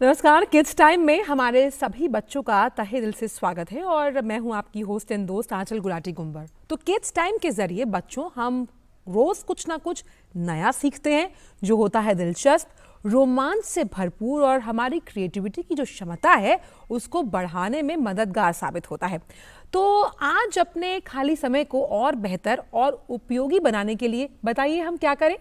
नमस्कार। Kids time में हमारे सभी बच्चों का तहे दिल से स्वागत है और मैं हूं आपकी होस्ट एंड दोस्त आंचल गुलाटी गुंबर। तो किड्स टाइम के जरिए बच्चों हम रोज कुछ ना कुछ नया सीखते हैं जो होता है दिलचस्प, रोमांच से भरपूर और हमारी क्रिएटिविटी की जो क्षमता है उसको बढ़ाने में मददगार साबित होता है। तो आज अपने खाली समय को और बेहतर और उपयोगी बनाने के लिए बताइए हम क्या करें।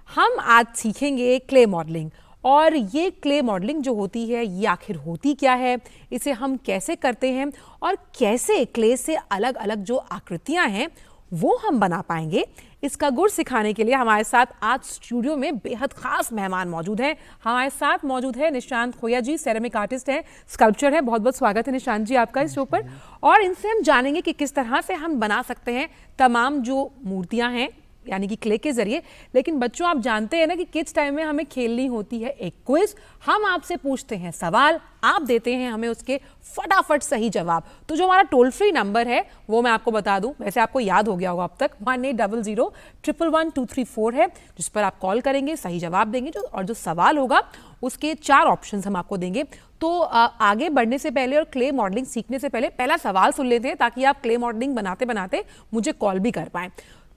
हम आज सीखेंगे क्ले मॉडलिंग। और ये क्ले मॉडलिंग जो होती है ये आखिर होती क्या है, इसे हम कैसे करते हैं और कैसे क्ले से अलग अलग जो आकृतियां हैं वो हम बना पाएंगे। इसका गुर सिखाने के लिए हमारे साथ आज स्टूडियो में बेहद खास मेहमान मौजूद हैं। हमारे साथ मौजूद है निशांत खोया जी, सेरेमिक आर्टिस्ट हैं, स्कल्पचर है। बहुत बहुत स्वागत है निशांत जी आपका इस शो पर। और इनसे हम जानेंगे कि किस तरह से हम बना सकते हैं तमाम जो मूर्तियां हैं यानी कि क्ले के जरिए। लेकिन बच्चों आप जानते हैं ना कि किड्स टाइम में हमें खेलनी होती है एक क्विज। हम आपसे पूछते हैं सवाल, आप देते हैं हमें उसके फटाफट सही जवाब। तो जो हमारा टोल फ्री नंबर है वो मैं आपको बता दूं, वैसे आपको याद हो गया होगा अब तक, 1800-111-234 है, जिस पर आप कॉल करेंगे, सही जवाब देंगे और जो सवाल होगा उसके 4 ऑप्शंस हम आपको देंगे। तो आगे बढ़ने से पहले और क्ले मॉडलिंग सीखने से पहले पहला सवाल सुन लेते हैं ताकि आप क्ले मॉडलिंग बनाते बनाते मुझे कॉल भी कर पाएं।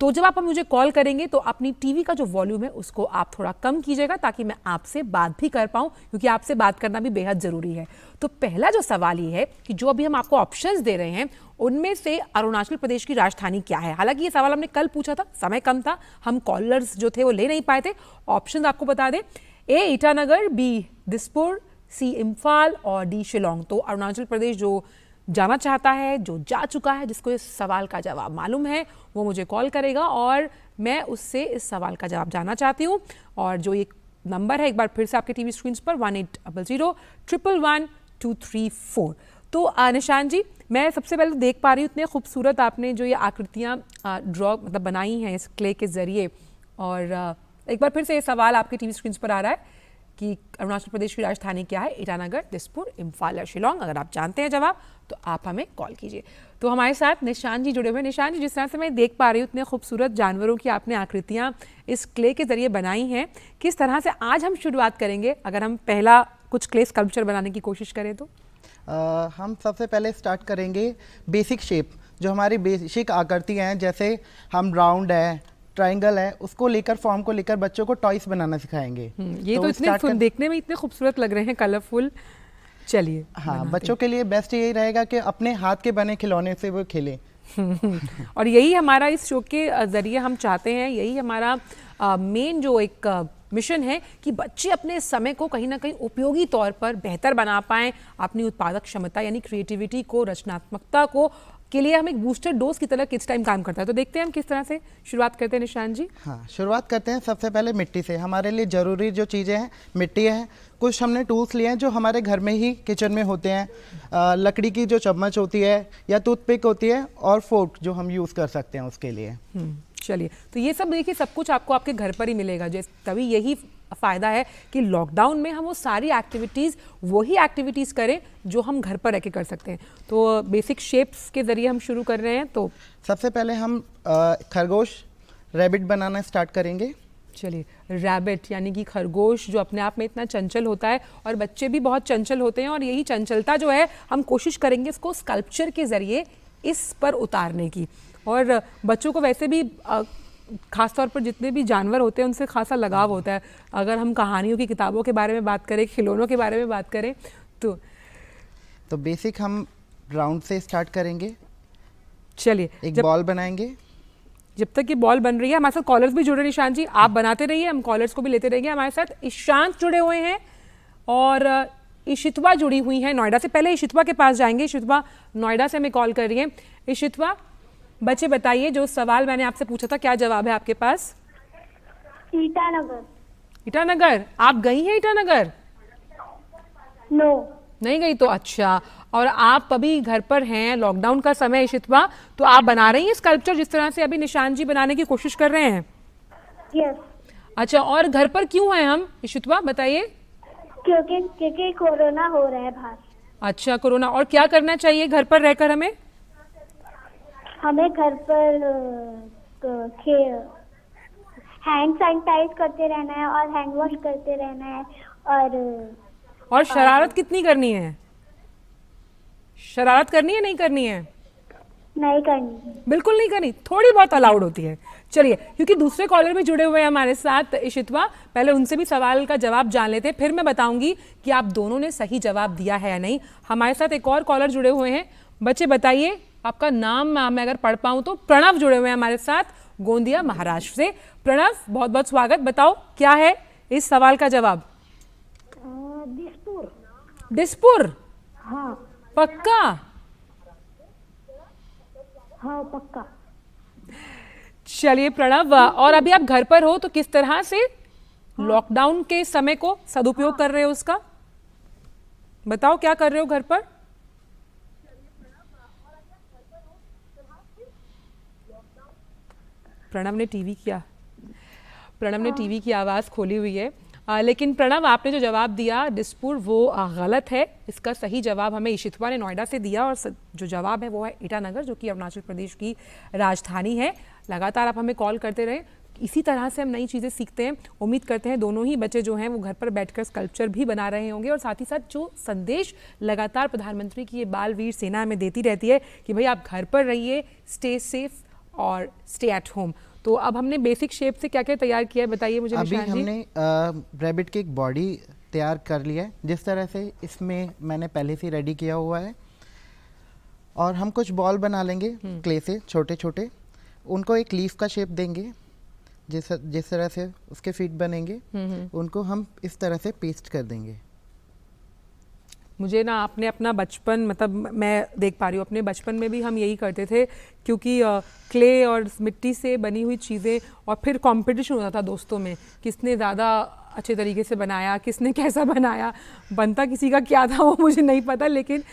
तो जब आप मुझे कॉल करेंगे तो अपनी टीवी का जो वॉल्यूम है उसको आप थोड़ा कम कीजिएगा ताकि मैं आपसे बात भी कर पाऊं, क्योंकि आपसे बात करना भी बेहद जरूरी है। तो पहला जो सवाल ये है कि जो अभी हम आपको ऑप्शंस दे रहे हैं उनमें से अरुणाचल प्रदेश की राजधानी क्या है। हालांकि ये सवाल हमने कल पूछा था, समय कम था, हम कॉलर्स जो थे वो ले नहीं पाए थे। ऑप्शन आपको बता दें, ए ईटानगर, बी दिसपुर, सी इम्फाल और डी शिलोंग। तो अरुणाचल प्रदेश जो जाना चाहता है, जो जा चुका है, जिसको इस सवाल का जवाब मालूम है, वो मुझे कॉल करेगा और मैं उससे इस सवाल का जवाब जानना चाहती हूँ। और जो एक नंबर है एक बार फिर से आपके टीवी स्क्रीन पर 1800-111-234। तो निशांत जी, मैं सबसे पहले देख पा रही हूँ इतने खूबसूरत आपने जो ये आकृतियाँ ड्रॉ मतलब बनाई हैं इस क्ले के जरिए। और एक बार फिर से ये सवाल आपके टीवी स्क्रीन पर आ रहा है कि अरुणाचल प्रदेश की राजधानी क्या है, ईटानगर, दिसपुर, इम्फाल या शिलोंग। अगर आप जानते हैं जवाब तो आप हमें कॉल कीजिए। तो हमारे साथ निशांत जी जुड़े हुए हैं। निशांत जी, जिस तरह से मैं देख पा रही हूँ इतने खूबसूरत जानवरों की आपने आकृतियाँ इस क्ले के जरिए बनाई हैं, किस तरह से आज हम शुरुआत करेंगे अगर हम पहला कुछ क्ले स्कल्पचर बनाने की कोशिश करें तो? हम सबसे पहले स्टार्ट करेंगे बेसिक शेप, जो हमारी बेसिक आकृतियाँ हैं, जैसे हम राउंड है, ट्रायंगल है, उसको लेकर, फॉर्म को लेकर बच्चों को टॉयस बनाना सिखाएंगे। ये तो इतने देखने में इतने खूबसूरत लग रहे हैं, कलरफुल। चलिए, हाँ, बच्चों के लिए बेस्ट यही रहेगा कि अपने हाथ के बने खिलौने से वो खेलें। और यही हमारा इस शो के जरिए हम चाहते हैं, यही हमारा मेन जो एक मिशन है कि बच्चे अपने समय को कहीं ना कहीं उपयोगी तौर पर बेहतर बना पाएं, अपनी उत्पादक क्षमता यानी क्रिएटिविटी को, रचनात्मकता को के लिए हम एक बूस्टर डोज की तरह किड्स टाइम काम करता है। तो देखते हैं हम किस तरह से शुरुआत करते हैं निशांत जी। हाँ, शुरुआत करते हैं सबसे पहले मिट्टी से। हमारे लिए ज़रूरी जो चीज़ें हैं मिट्टी है। कुछ हमने टूल्स लिए हैं जो हमारे घर में ही किचन में होते हैं। लकड़ी की जो चम्मच होती है या टूथपिक होती है और फोर्क जो हम यूज़ कर सकते हैं उसके लिए। चलिए, तो ये सब देखिए सब कुछ आपको आपके घर पर ही मिलेगा। जैसे तभी यही फ़ायदा है कि लॉकडाउन में हम वो सारी एक्टिविटीज़, वही एक्टिविटीज़ करें जो हम घर पर रह के कर सकते हैं। तो बेसिक शेप्स के ज़रिए हम शुरू कर रहे हैं। तो सबसे पहले हम खरगोश, रैबिट बनाना स्टार्ट करेंगे। चलिए, रैबिट यानी कि खरगोश जो अपने आप में इतना चंचल होता है और बच्चे भी बहुत चंचल होते हैं, और यही चंचलता जो है हम कोशिश करेंगे इसको स्कल्पचर के ज़रिए इस पर उतारने की। और बच्चों को वैसे भी खासतौर पर जितने भी जानवर होते हैं उनसे खासा लगाव होता है। अगर हम कहानियों की किताबों के बारे में बात करें, खिलौनों के बारे में बात करें तो बेसिक हम राउंड से स्टार्ट करेंगे। चलिए, एक बॉल बनाएंगे। जब तक ये बॉल बन रही है हमारे साथ कॉलर्स भी जुड़े हैं। निशांत जी, आप बनाते रहिए, हम कॉलर्स को भी लेते रहेंगे। हमारे साथ ईशांत जुड़े हुए हैं और इशितवा जुड़ी हुई हैं नोएडा से। पहले इशितवा के पास जाएंगे। इशितवा नोएडा से हमें कॉल कर रही है। इशितवा, बच्चे बताइए जो सवाल मैंने आपसे पूछा था, क्या जवाब है आपके पास? ईटानगर। ईटानगर, आप गई हैं ईटानगर? नो, नहीं गई। तो अच्छा, और आप अभी घर पर हैं, लॉकडाउन का समय इशितवा, तो आप बना रही हैं स्कल्पचर जिस तरह से अभी निशांत जी बनाने की कोशिश कर रहे हैं? यस। अच्छा, और घर पर क्यों हैं हम इशितवा, बताइए? क्योंकि कोरोना हो रहा है बाहर। अच्छा, कोरोना। और क्या करना चाहिए घर पर रहकर हमें? हमें घर पर हैंड सैनिटाइज करते रहना है और हैंड वॉश करते रहना है और और शरारत कितनी करनी है? शरारत करनी है नहीं करनी है? नहीं करनी। बिल्कुल नहीं करनी, थोड़ी बहुत अलाउड होती है। चलिए, क्योंकि दूसरे कॉलर भी जुड़े हुए हैं हमारे साथ इशितवा, पहले उनसे भी सवाल का जवाब जान लेते हैं, फिर मैं बताऊंगी कि आप दोनों ने सही जवाब दिया है या नहीं। हमारे साथ एक और कॉलर जुड़े हुए हैं। बच्चे बताइए आपका नाम, मैं अगर पढ़ पाऊं तो। प्रणव जुड़े हुए हैं हमारे साथ गोंदिया महाराष्ट्र से। प्रणव, बहुत बहुत स्वागत। बताओ क्या है इस सवाल का जवाब? दिसपुर। डिस्पुर? हाँ पक्का? हाँ पक्का। चलिए प्रणव, और अभी आप घर पर हो तो किस तरह से लॉकडाउन के समय को सदुपयोग कर रहे हो उसका? बताओ क्या कर रहे हो घर पर? प्रणव ने टीवी की आवाज खोली हुई है। लेकिन प्रणव, आपने जो जवाब दिया डिस्पुर, वो गलत है। इसका सही जवाब हमें इशितवा ने नोएडा से दिया, और जो जवाब है वो है ईटानगर, जो कि अरुणाचल प्रदेश की राजधानी है। लगातार आप हमें कॉल करते रहे, इसी तरह से हम नई चीज़ें सीखते हैं। उम्मीद करते हैं दोनों ही बच्चे जो हैं वो घर पर बैठकर स्कल्पचर भी बना रहे होंगे, और साथ ही साथ जो संदेश लगातार प्रधानमंत्री की ये बाल वीर सेना हमें देती रहती है कि भाई आप घर पर रहिए, स्टे सेफ और स्टे एट होम। तो अब हमने बेसिक शेप से क्या क्या तैयार किया है बताइए मुझे अभी निशान जी। हमने रैबिट की एक बॉडी तैयार कर लिया है, जिस तरह से इसमें मैंने पहले से रेडी किया हुआ है। और हम कुछ बॉल बना लेंगे क्ले से, छोटे छोटे। उनको एक लीफ का शेप देंगे, जिस तरह से उसके फीट बनेंगे, उनको हम इस तरह से पेस्ट कर देंगे। मुझे ना आपने अपना बचपन, मतलब मैं देख पा रही हूँ अपने बचपन में भी हम यही करते थे, क्योंकि क्ले और मिट्टी से बनी हुई चीज़ें, और फिर कंपटीशन होता था दोस्तों में, किसने ज़्यादा अच्छे तरीके से बनाया, किसने कैसा बनाया। बनता किसी का क्या था वो मुझे नहीं पता, लेकिन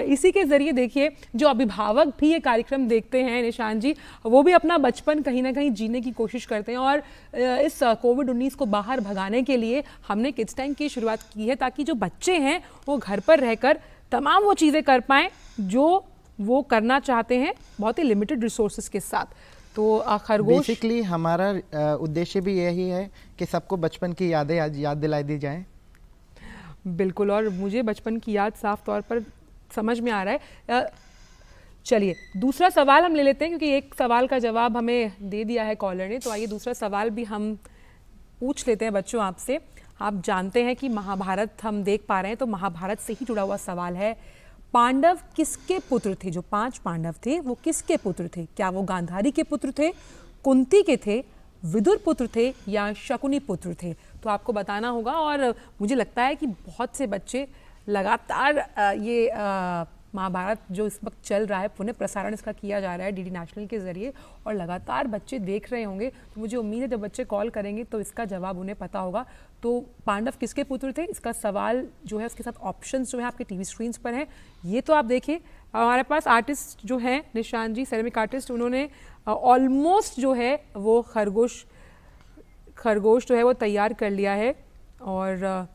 इसी के ज़रिए देखिए जो अभिभावक भी ये कार्यक्रम देखते हैं निशान जी, वो भी अपना बचपन कहीं ना कहीं जीने की कोशिश करते हैं। और इस कोविड-19 को बाहर भगाने के लिए हमने किड्स टाइम की शुरुआत की है, ताकि जो बच्चे हैं वो घर पर रहकर तमाम वो चीज़ें कर पाएँ जो वो करना चाहते हैं, बहुत ही लिमिटेड रिसोर्सेज के साथ। तो खरगोश, बेसिकली हमारा उद्देश्य भी यही है कि सबको बचपन की यादें आज याद दिलाई दी जाएं। बिल्कुल, और मुझे बचपन की याद साफ तौर पर समझ में आ रहा है। चलिए दूसरा सवाल हम ले लेते हैं, क्योंकि एक सवाल का जवाब हमें दे दिया है कॉलर ने। तो आइए दूसरा सवाल भी हम पूछ लेते हैं बच्चों आपसे। आप जानते हैं कि महाभारत हम देख पा रहे हैं, तो महाभारत से ही जुड़ा हुआ सवाल है। पांडव किसके पुत्र थे? जो 5 पांडव थे वो किसके पुत्र थे? क्या वो गांधारी के पुत्र थे, कुंती के थे, विदुर पुत्र थे, या शकुनी पुत्र थे? तो आपको बताना होगा। और मुझे लगता है कि बहुत से बच्चे लगातार ये महाभारत जो इस वक्त चल रहा है, पुनः प्रसारण इसका किया जा रहा है डीडी नेशनल के जरिए, और लगातार बच्चे देख रहे होंगे। तो मुझे उम्मीद है जब बच्चे कॉल करेंगे तो इसका जवाब उन्हें पता होगा। तो पांडव किसके पुत्र थे, इसका सवाल जो है उसके साथ ऑप्शंस जो है आपके टीवी स्क्रीन्स पर हैं। ये तो आप देखिए, हमारे पास आर्टिस्ट जो हैं निशान जी, सेरेमिक आर्टिस्ट, उन्होंने ऑलमोस्ट जो है वो खरगोश जो है वो तैयार कर लिया है। और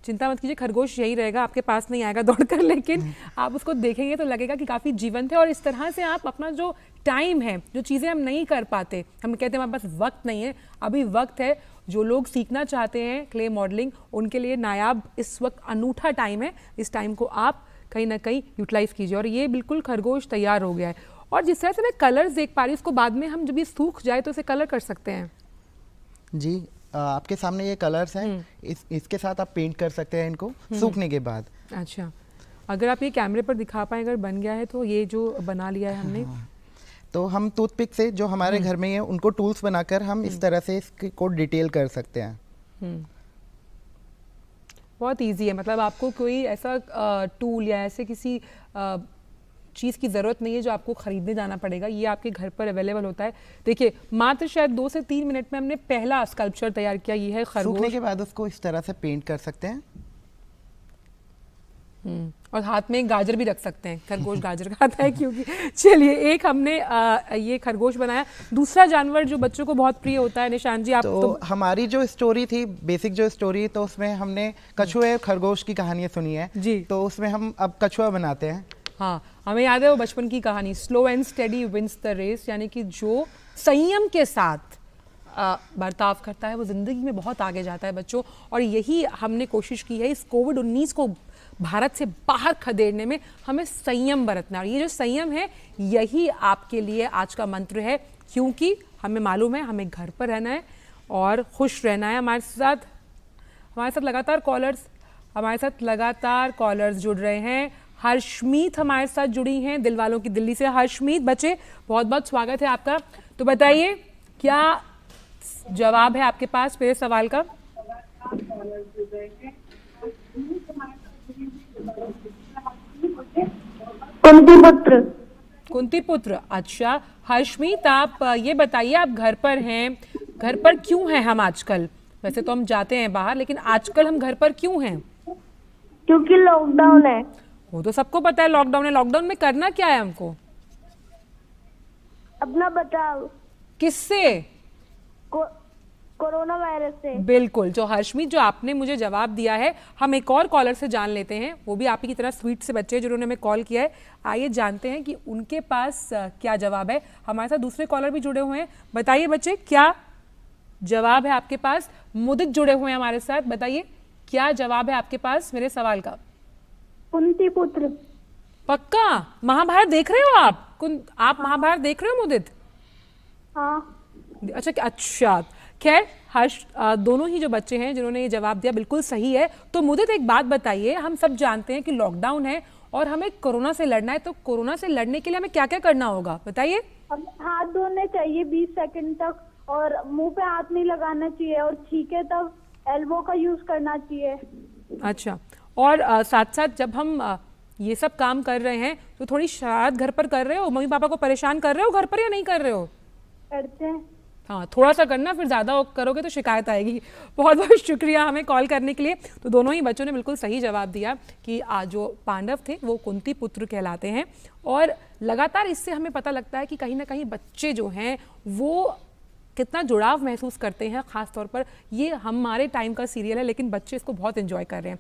चिंता मत कीजिए, खरगोश यही रहेगा, आपके पास नहीं आएगा दौड़कर, लेकिन आप उसको देखेंगे तो लगेगा कि काफ़ी जीवंत है। और इस तरह से आप अपना जो टाइम है, जो चीज़ें हम नहीं कर पाते, हम कहते हैं हमारे पास वक्त नहीं है, अभी वक्त है। जो लोग सीखना चाहते हैं क्ले मॉडलिंग, उनके लिए नायाब इस वक्त अनूठा टाइम है। इस टाइम को आप कहीं ना कहीं यूटिलाइज कीजिए। और ये बिल्कुल खरगोश तैयार हो गया है। और जिस तरह से मैं कलर्स देख पा रही हूँ, उसको बाद में हम जब ये सूख जाए तो इसे कलर कर सकते हैं। जी, आपके सामने ये कलर्स हैं, इसके साथ आप पेंट कर सकते हैं इनको सूखने के बाद। अच्छा, अगर आप ये कैमरे पर दिखा पाए, अगर बन गया है तो ये जो बना लिया है हमने, तो हम टूथपिक से जो हमारे घर में है उनको टूल्स बनाकर हम इस तरह से इसको डिटेल कर सकते हैं। बहुत इजी है, मतलब आपको कोई ऐसा टूल या ऐसे किसी चीज़ की ज़रूरत नहीं है जो आपको ख़रीदने जाना पड़ेगा। ये आपके घर पर अवेलेबल होता है। देखिए, मात्र शायद 2 से 3 मिनट में हमने पहला स्कल्पचर तैयार किया। ये है खरगोश। सूखने के बाद उसको इस तरह से पेंट कर सकते हैं। और हाथ में एक गाजर भी रख सकते हैं, खरगोश गाजर खाता है क्योंकि। चलिए, एक हमने ये खरगोश बनाया। दूसरा जानवर जो बच्चों को बहुत प्रिय होता है निशान जी, आप तो हमारी जो स्टोरी थी, बेसिक जो स्टोरी, तो उसमें हमने कछुए खरगोश की कहानियाँ सुनी है जी। तो उसमें हम अब कछुआ बनाते हैं। हाँ, हमें याद है वो बचपन की कहानी, slow and steady wins the race, यानी कि जो संयम के साथ बर्ताव करता है वो ज़िंदगी में बहुत आगे जाता है बच्चों। और यही हमने कोशिश की है इस कोविड-19 को भारत से बाहर खदेड़ने में, हमें संयम बरतना। और ये जो संयम है यही आपके लिए आज का मंत्र है, क्योंकि हमें मालूम है हमें घर पर रहना है और खुश रहना है। हमारे साथ लगातार कॉलर्स जुड़ रहे हैं। हर्षमीत हमारे साथ जुड़ी हैं दिल वालों की दिल्ली से। हर्षमीत बच्चे, बहुत बहुत स्वागत है आपका। तो बताइए क्या जवाब है आपके पास मेरे सवाल का? कुंती पुत्र। कुंती पुत्र। अच्छा हर्षमीत, आप ये बताइए, आप घर पर हैं, घर पर क्यों हैं हम आजकल? वैसे तो हम जाते हैं बाहर, लेकिन आजकल हम घर पर क्यों हैं? क्योंकि लॉकडाउन है। वो तो सबको पता है लॉकडाउन है। लॉकडाउन में करना क्या है हमको? अपना बचाव किससे? कोरोना वायरस से। बिल्कुल। जो हर्षमीत, जो आपने मुझे जवाब दिया है, हम एक और कॉलर से जान लेते हैं। वो भी आप ही की तरह स्वीट से बच्चे जिन्होंने हमें कॉल किया है। आइए जानते हैं कि उनके पास क्या जवाब है। हमारे साथ दूसरे कॉलर भी जुड़े हुए हैं। बताइए बच्चे, क्या जवाब है आपके पास? मुदित जुड़े हुए हैं हमारे साथ। बताइए क्या जवाब है आपके पास मेरे सवाल का? कुंती पुत्र। पक्का? महाभारत देख रहे हो आप? आप महाभारत देख रहे हो मुदित? हाँ। अच्छा। खैर हर्ष, दोनों ही जो बच्चे हैं जिन्होंने ये जवाब दिया बिल्कुल सही है। तो मुदित एक बात बताइए, हम सब जानते हैं कि लॉकडाउन है और हमें कोरोना से लड़ना है, तो कोरोना से लड़ने के लिए हमें क्या क्या करना होगा बताइए? हमें हाथ धोने चाहिए 20 सेकंड तक, और मुंह पे हाथ नहीं लगाना चाहिए, और छींके तब एल्बो का यूज करना चाहिए। अच्छा, और साथ साथ जब हम ये सब काम कर रहे हैं तो थोड़ी शरारत घर पर कर रहे हो? मम्मी पापा को परेशान कर रहे हो घर पर या नहीं कर रहे हो? करते हैं। हाँ, थोड़ा सा करना, फिर ज़्यादा करोगे तो शिकायत आएगी। बहुत बहुत शुक्रिया हमें कॉल करने के लिए। तो दोनों ही बच्चों ने बिल्कुल सही जवाब दिया कि जो पांडव थे वो कुंती पुत्र कहलाते हैं। और लगातार इससे हमें पता लगता है कि कहीं ना कहीं बच्चे जो हैं वो कितना जुड़ाव महसूस करते हैं। ख़ास तौर पर ये हमारे टाइम का सीरियल है, लेकिन बच्चे इसको बहुत एंजॉय कर रहे हैं।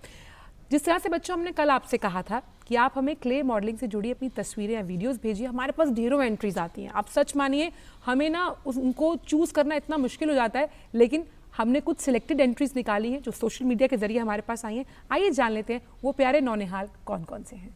जिस तरह से बच्चों, हमने कल आपसे कहा था कि आप हमें क्ले मॉडलिंग से जुड़ी अपनी तस्वीरें या वीडियोस भेजिए। हमारे पास ढेरों एंट्रीज आती हैं। आप सच मानिए, हमें ना उनको चूज़ करना इतना मुश्किल हो जाता है, लेकिन हमने कुछ सिलेक्टेड एंट्रीज निकाली हैं जो सोशल मीडिया के जरिए हमारे पास आई हैं। आइए जान लेते हैं वो प्यारे नौनिहाल कौन कौन से हैं।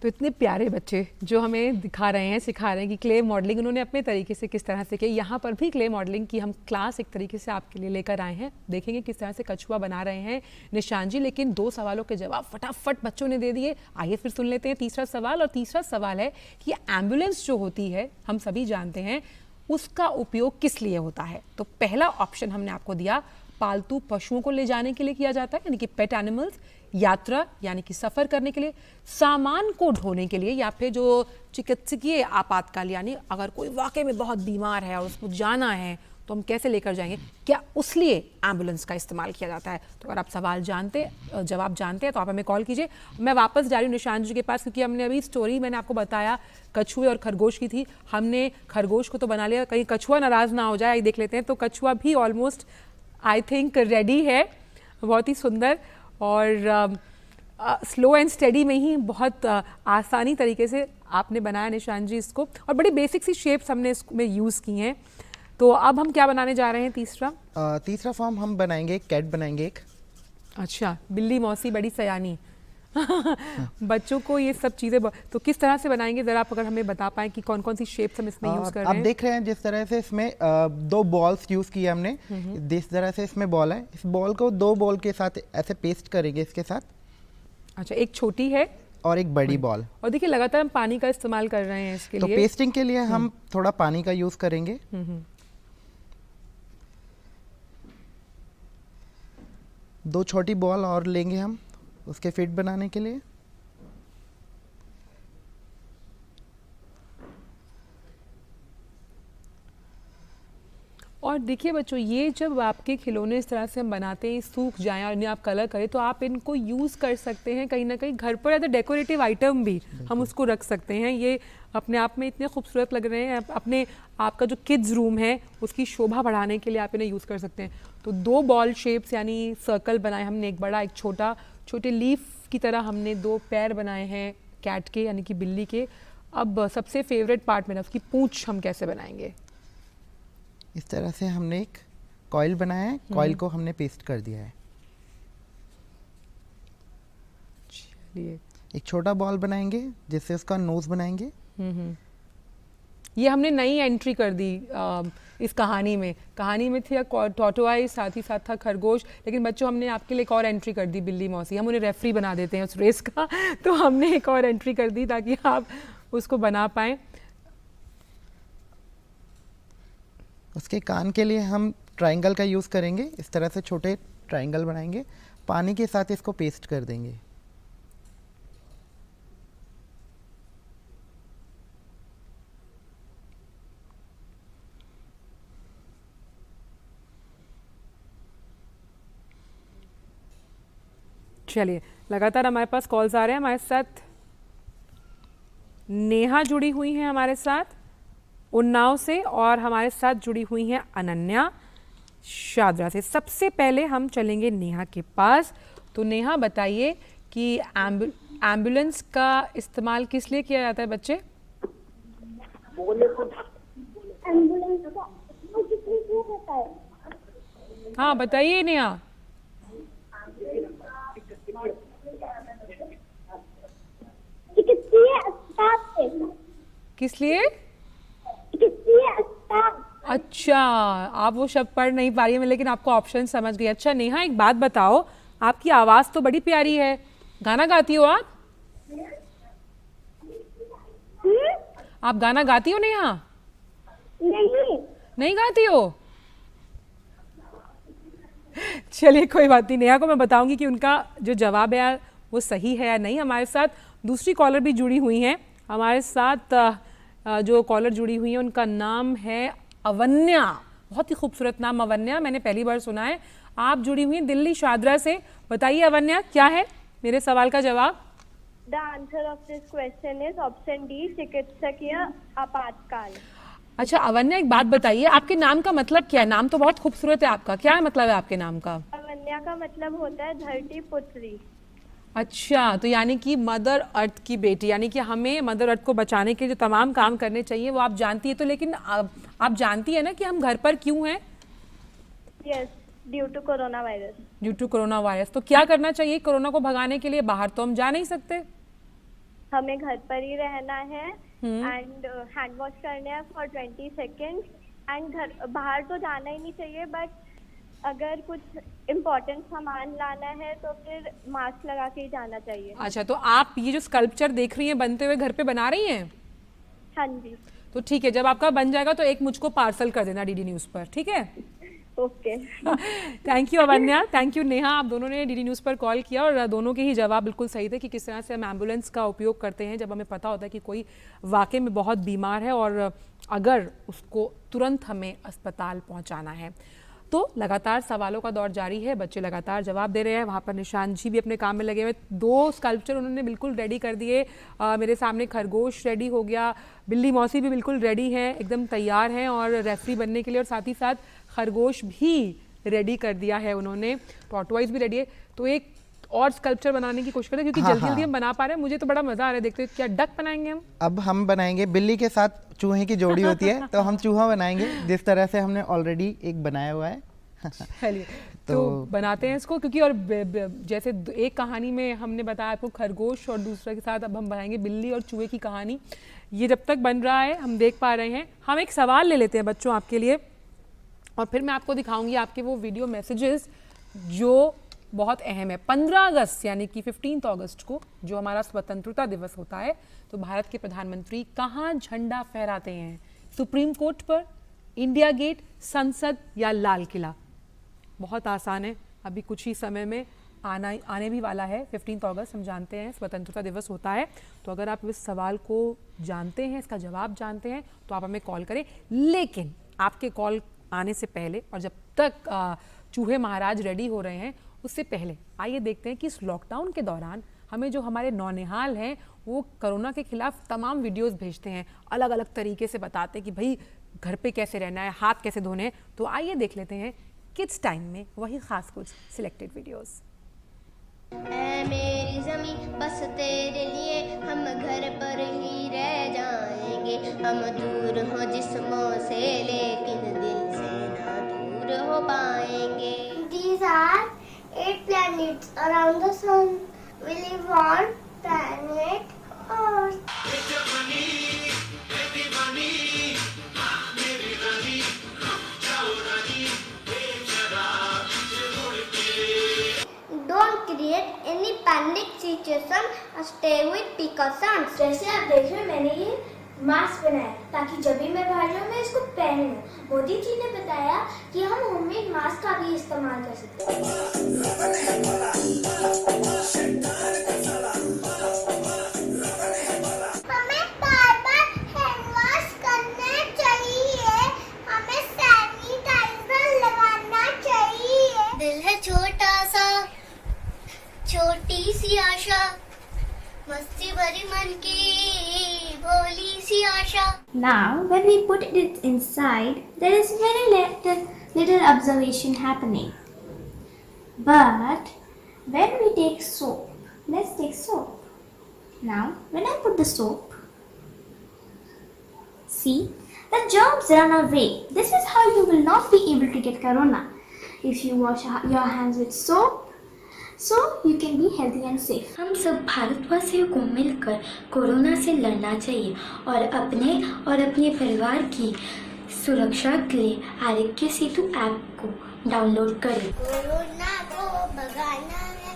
तो इतने प्यारे बच्चे जो हमें दिखा रहे हैं, सिखा रहे हैं कि क्ले मॉडलिंग उन्होंने अपने तरीके से किस तरह से की। यहाँ पर भी क्ले मॉडलिंग की हम क्लास एक तरीके से आपके लिए लेकर आए हैं। देखेंगे किस तरह से कछुआ बना रहे हैं निशान जी। लेकिन 2 सवालों के जवाब फटाफट बच्चों ने दे दिए। आइए फिर सुन लेते हैं तीसरा सवाल। और तीसरा सवाल है कि एम्बुलेंस जो होती है, हम सभी जानते हैं, उसका उपयोग किस लिए होता है? तो पहला ऑप्शन हमने आपको दिया, पालतू पशुओं को ले जाने के लिए किया जाता है, यानी कि पेट एनिमल्स, यात्रा यानी कि सफ़र करने के लिए, सामान को ढोने के लिए, या फिर जो चिकित्सकीय आपातकाल, यानी अगर कोई वाकई में बहुत बीमार है और उसको जाना है तो हम कैसे लेकर जाएंगे, क्या उस लिए एम्बुलेंस का इस्तेमाल किया जाता है? तो अगर आप जवाब जानते हैं तो आप हमें कॉल कीजिए। मैं वापस जा रही हूँ निशांत जी के पास, क्योंकि हमने अभी स्टोरी मैंने आपको बताया कछुए और खरगोश की थी। हमने खरगोश को तो बना लिया, कहीं कछुआ नाराज़ ना हो जाए। देख लेते हैं। तो कछुआ भी ऑलमोस्ट आई थिंक रेडी है। बहुत ही सुंदर और स्लो एंड स्टेडी में ही बहुत आसानी तरीके से आपने बनाया निशांत जी इसको, और बड़ी बेसिक सी शेप्स हमने इसमें यूज़ की हैं। तो अब हम क्या बनाने जा रहे हैं? तीसरा फॉर्म हम बनाएंगे, कैट बनाएंगे एक। अच्छा, बिल्ली मौसी बड़ी सयानी। बच्चों को ये सब चीज़ें तो किस तरह से बनाएंगे, ज़रा आप अगर हमें बता पाएं कि कौन कौन सी शेप्स हम इसमें यूज़ कर रहे हैं? आप देख रहे हैं जिस तरह से इसमें 2 बॉल्स यूज़ किए हमने। जिस तरह से इसमें बॉल है, इस बॉल को 2 बॉल के साथ ऐसे पेस्ट करेंगे इसके साथ। अच्छा, एक छोटी है और एक बड़ी बॉल। और देखिए लगातार हम पानी का इस्तेमाल कर रहे हैं इसके लिए। तो पेस्टिंग के लिए हम थोड़ा पानी का यूज़ करेंगे। 2 छोटी बॉल और लेंगे हम उसके फिट बनाने के लिए। और देखिए बच्चों, ये जब आपके खिलौने इस तरह से हम बनाते हैं, सूख जाएं और इन्हें आप कलर करें, तो आप इनको यूज़ कर सकते हैं कहीं ना कहीं घर पर एज अ डेकोरेटिव आइटम भी हम उसको रख सकते हैं। ये अपने आप में इतने खूबसूरत लग रहे हैं। अपने आपका जो किड्स रूम है उसकी शोभा बढ़ाने के लिए आप इन्हें यूज़ कर सकते हैं। तो 2 बॉल शेप्स यानी सर्कल बनाए हमने, एक बड़ा एक छोटा। छोटे लीफ की तरह हमने 2 पैर बनाए हैं कैट के यानी कि बिल्ली के। अब सबसे फेवरेट पार्ट मेरा, उसकी पूंछ हम कैसे बनाएंगे? इस तरह से हमने एक कॉइल बनाया है, कॉइल को हमने पेस्ट कर दिया है। चलिए, एक छोटा बॉल बनाएंगे जिससे उसका नोज बनाएंगे। ये हमने नई एंट्री कर दी इस कहानी में। कहानी में थी टॉर्टोआइस, साथ ही साथ था खरगोश, लेकिन बच्चों हमने आपके लिए एक और एंट्री कर दी, बिल्ली मौसी। हम उन्हें रेफरी बना देते हैं उस रेस का तो हमने एक और एंट्री कर दी ताकि आप उसको बना पाएँ। उसके कान के लिए हम ट्रायंगल का यूज़ करेंगे। इस तरह से छोटे ट्रायंगल बनाएंगे, पानी के साथ इसको पेस्ट कर देंगे। चलिए, लगातार हमारे पास कॉल्स आ रहे हैं। हमारे साथ नेहा जुड़ी हुई हैं हमारे साथ उन्नाव से, और हमारे साथ जुड़ी हुई हैं अनन्या शादरा से। सबसे पहले हम चलेंगे नेहा के पास। तो नेहा बताइए कि एम्बुलेंस का इस्तेमाल किस लिए किया जाता है बच्चे? एम्बुलेंस का कितनी क्यों होता है? हाँ बताइए नेहा। किस लिए? अच्छा, आप वो शब्द पढ़ नहीं पा रही है, लेकिन आपको ऑप्शन समझ गई। अच्छा नेहा, एक बात बताओ, आपकी आवाज़ तो बड़ी प्यारी है, गाना गाती हो आप? आप गाना गाती हो नेहा? नहीं गाती हो? चलिए कोई बात नहीं, नेहा को मैं बताऊंगी कि उनका जो जवाब है वो सही है या नहीं। हमारे साथ दूसरी कॉलर भी जुड़ी हुई हैं। हमारे साथ जो कॉलर जुड़ी हुई है उनका नाम है अवन्या। बहुत ही खूबसूरत नाम अवन्या, मैंने पहली बार सुना है। आप जुड़ी हुई हैं दिल्ली शादरा से। बताइए अवन्या, क्या है मेरे सवाल का जवाब? The answer of this question is option D, चिकित्सकीय आपातकाल। अच्छा अवन्या, एक बात बताइए, आपके नाम का मतलब क्या है? नाम तो बहुत खूबसूरत है आपका, क्या मतलब है आपके नाम का? अवन्या का मतलब होता है धरती पुत्री। अच्छा, तो यानी कि मदर अर्थ की बेटी, यानी कि हमें मदर अर्थ को बचाने के जो तमाम काम करने चाहिए वो आप जानती है। तो लेकिन आप जानती है ना कि हम घर पर क्यों हैं? Yes, due to corona virus. Due to corona virus. तो क्या करना चाहिए कोरोना को भगाने के लिए? बाहर तो हम जा नहीं सकते, हमें घर पर ही रहना है एंड हैंड वॉश करने हैं फॉर 20 सेकेंड। एंड घर बाहर तो जाना ही नहीं चाहिए, बट अगर कुछ इम्पोर्टेंट सामान लाना है तो फिर मास्क लगा के ही जाना चाहिए। अच्छा, तो आप ये जो स्कल्पचर देख रही हैं बनते हुए घर पे बना रही हैं? हाँ जी। तो ठीक है, जब आपका बन जाएगा तो एक मुझको पार्सल कर देना डीडी न्यूज़ पर, ठीक है? Okay. Thank you Avanya, thank you Neha. आप दोनों ने डीडी न्यूज़ पर कॉल किया और दोनों के ही जवाब बिल्कुल सही थे कि किस तरह से हम एम्बुलेंस का उपयोग करते हैं जब हमें पता होता है कि कोई वाकई में बहुत बीमार है और अगर उसको तुरंत हमें अस्पताल पहुंचाना है। तो लगातार सवालों का दौर जारी है, बच्चे लगातार जवाब दे रहे हैं। वहाँ पर निशान जी भी अपने काम में लगे हुए। 2 स्कल्पचर उन्होंने बिल्कुल रेडी कर दिए। मेरे सामने खरगोश रेडी हो गया, बिल्ली मौसी भी बिल्कुल रेडी है, एकदम तैयार हैं और रेफरी बनने के लिए, और साथ ही साथ खरगोश भी रेडी कर दिया है उन्होंने, टॉर्टोइस भी रेडी है। तो एक और स्कल्पचर बनाने की कोशिश करते हैं क्योंकि जल्दी जल्दी हम बना पा रहे हैं। मुझे तो बड़ा मजा आ रहा है देखते हुए। क्या डक बनाएंगे हम? अब हम बनाएंगे बिल्ली के साथ चूहे की जोड़ी होती है तो हम चूहा बनाएंगे, जिस तरह से हमने ऑलरेडी एक बनाया हुआ है। चलिए तो बनाते हैं इसको, क्योंकि और जैसे एक कहानी में हमने बताया आपको खरगोश और दूसरे के साथ अब हम बनाएंगे बिल्ली और चूहे की कहानी। ये जब तक बन रहा है हम देख पा रहे हैं, हम एक सवाल ले लेते हैं बच्चों आपके लिए और फिर मैं आपको दिखाऊंगी आपके वो वीडियो मैसेजेस जो बहुत अहम है। 15 अगस्त यानी कि 15 अगस्त को जो हमारा स्वतंत्रता दिवस होता है, तो भारत के प्रधानमंत्री कहाँ झंडा फहराते हैं? सुप्रीम कोर्ट पर, इंडिया गेट, संसद या लाल किला? बहुत आसान है, अभी कुछ ही समय में आने भी वाला है 15 अगस्त। हम जानते हैं स्वतंत्रता दिवस होता है। तो अगर आप इस सवाल को जानते हैं, इसका जवाब जानते हैं, तो आप हमें कॉल करें। लेकिन आपके कॉल आने से पहले और जब तक चूहे महाराज रेडी हो रहे हैं उससे पहले आइए देखते हैं कि इस लॉकडाउन के दौरान हमें जो हमारे नौनिहाल हैं वो कोरोना के खिलाफ तमाम वीडियोस भेजते हैं, अलग अलग तरीके से बताते हैं कि भाई घर पे कैसे रहना है, हाथ कैसे धोने हैं। तो आइए देख लेते हैं किड्स टाइम में वही खास कुछ सिलेक्टेड वीडियोस। ऐ मेरी ज़मीं बस तेरे लिए हम घर पर ही रह जाएंगे। हम दूर हो जिस्मों से लेकिन दिल से ना दूर हो पाएंगे। These are 8 planets around the sun. We live on planet Earth. Don't create any panic situation. Stay with precautions. जैसे आप देख रहे हो मैंने ये मास्क बनाया ताकि जब भी मैं बाहर जाऊँ मैं इसको पहन लूँ। मोदी जी ने बताया कि हम होममेड मास्क का भी इस्तेमाल कर सकते हैं। हमें बार-बार हैंड वॉश करना चाहिए। हमें सैनिटाइजर लगाना चाहिए। दिल है छोटा सा, छोटी सी आशा, मस्ती भरी मन की भोली सी आशा। Now, when we put it inside, there is very little observation happening. But when we take soap, let's take soap. Now, when I put the soap, see, the germs run away. This is how you will not be able to get corona. If you wash your hands with soap, so you can be healthy and safe. हम सब भारतवासियों को मिलकर corona से लड़ना चाहिए और अपने परिवार की सुरक्षा के लिए आरोग्य सेतु ऐप को डाउनलोड करें। कोरोना को भगाना है,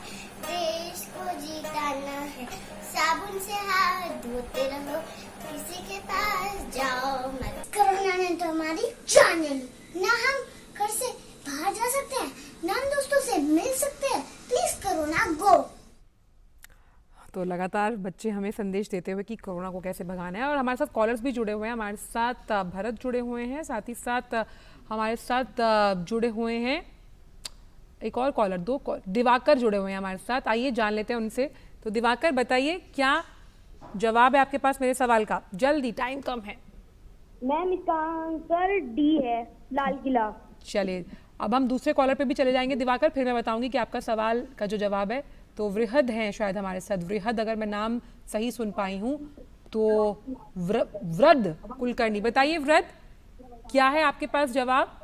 देश को जिताना है। साबुन से हाथ धोते रहो, किसी के पास जाओ मत। कोरोना ने तो हमारी जान ले ली। ना हम घर से बाहर जा सकते हैं, ना हम दोस्तों से मिल सकते हैं। प्लीज कोरोना गो। तो लगातार बच्चे हमें संदेश देते हुए कि कोरोना को कैसे भगाना है। और हमारे साथ कॉलर्स भी जुड़े हुए हैं, हमारे साथ भरत जुड़े हुए हैं, साथ ही साथ हमारे साथ जुड़े हुए हैं एक और कॉलर, दिवाकर जुड़े हुए हैं हमारे साथ। आइए जान लेते हैं उनसे। तो दिवाकर बताइए क्या जवाब है आपके पास मेरे सवाल का? जल्दी, टाइम कम है। मैम इसका आंसर डी है, लाल किला। चलिए अब हम दूसरे कॉलर पे भी चले जाएंगे दिवाकर, फिर मैं बताऊंगी कि आपका सवाल का जो जवाब है। तो वृहद हैं शायद हमारे साथ, वृहद अगर मैं नाम सही सुन पाई हूँ तो वृद कुलकर्णी। बताइए वृद क्या है आपके पास जवाब?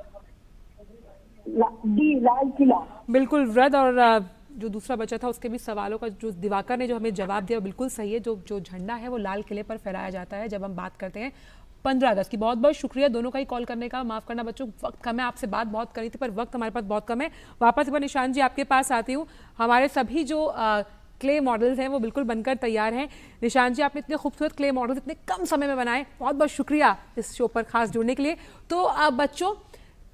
डी, लाल किला। बिल्कुल वृद। और जो दूसरा बचा था उसके भी सवालों का जो दिवाकर ने जो हमें जवाब दिया बिल्कुल सही है। जो झंडा है वो लाल किले पर फहराया जाता है जब हम बात करते हैं 15 अगस्त की। बहुत बहुत शुक्रिया दोनों का ही कॉल करने का। माफ़ करना बच्चों, वक्त कम है, आपसे बात बहुत करी थी पर वक्त हमारे पास बहुत कम है। वापस एक बार निशान जी आपके पास आती हूँ। हमारे सभी जो क्ले मॉडल्स हैं वो बिल्कुल बनकर तैयार हैं। निशान जी आपने इतने खूबसूरत क्ले मॉडल्स इतने कम समय में बनाए, बहुत बहुत शुक्रिया इस शो पर खास जुड़ने के लिए। तो बच्चों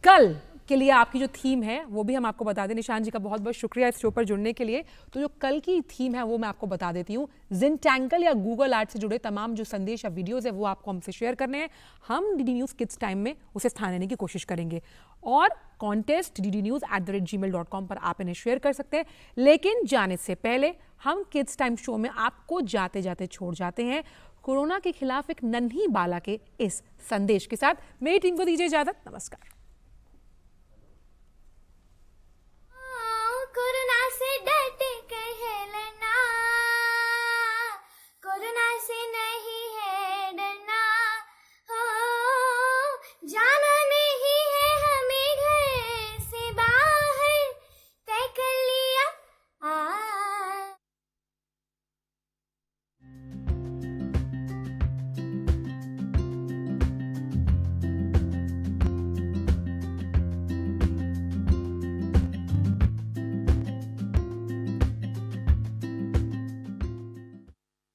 कल के लिए आपकी जो थीम है वो भी हम आपको बता दें। निशान जी का बहुत बहुत शुक्रिया इस शो पर जुड़ने के लिए। तो जो कल की थीम है वो मैं आपको बता देती हूँ। ज़ेनटैंगल या गूगल आर्ट से जुड़े तमाम जो संदेश या वीडियोस है वो आपको हमसे शेयर करने हैं। हम डीडी न्यूज़ किड्स टाइम में उसे स्थान देने की कोशिश करेंगे। और कॉन्टेस्ट ddnews@gmail.com पर आप इन्हें शेयर कर सकते हैं। लेकिन जाने से पहले हम किड्स टाइम शो में आपको जाते जाते छोड़ जाते हैं कोरोना के खिलाफ एक नन्ही बाला के इस संदेश के साथ। मेरी टीम को दीजिए इजाजत। नमस्कार।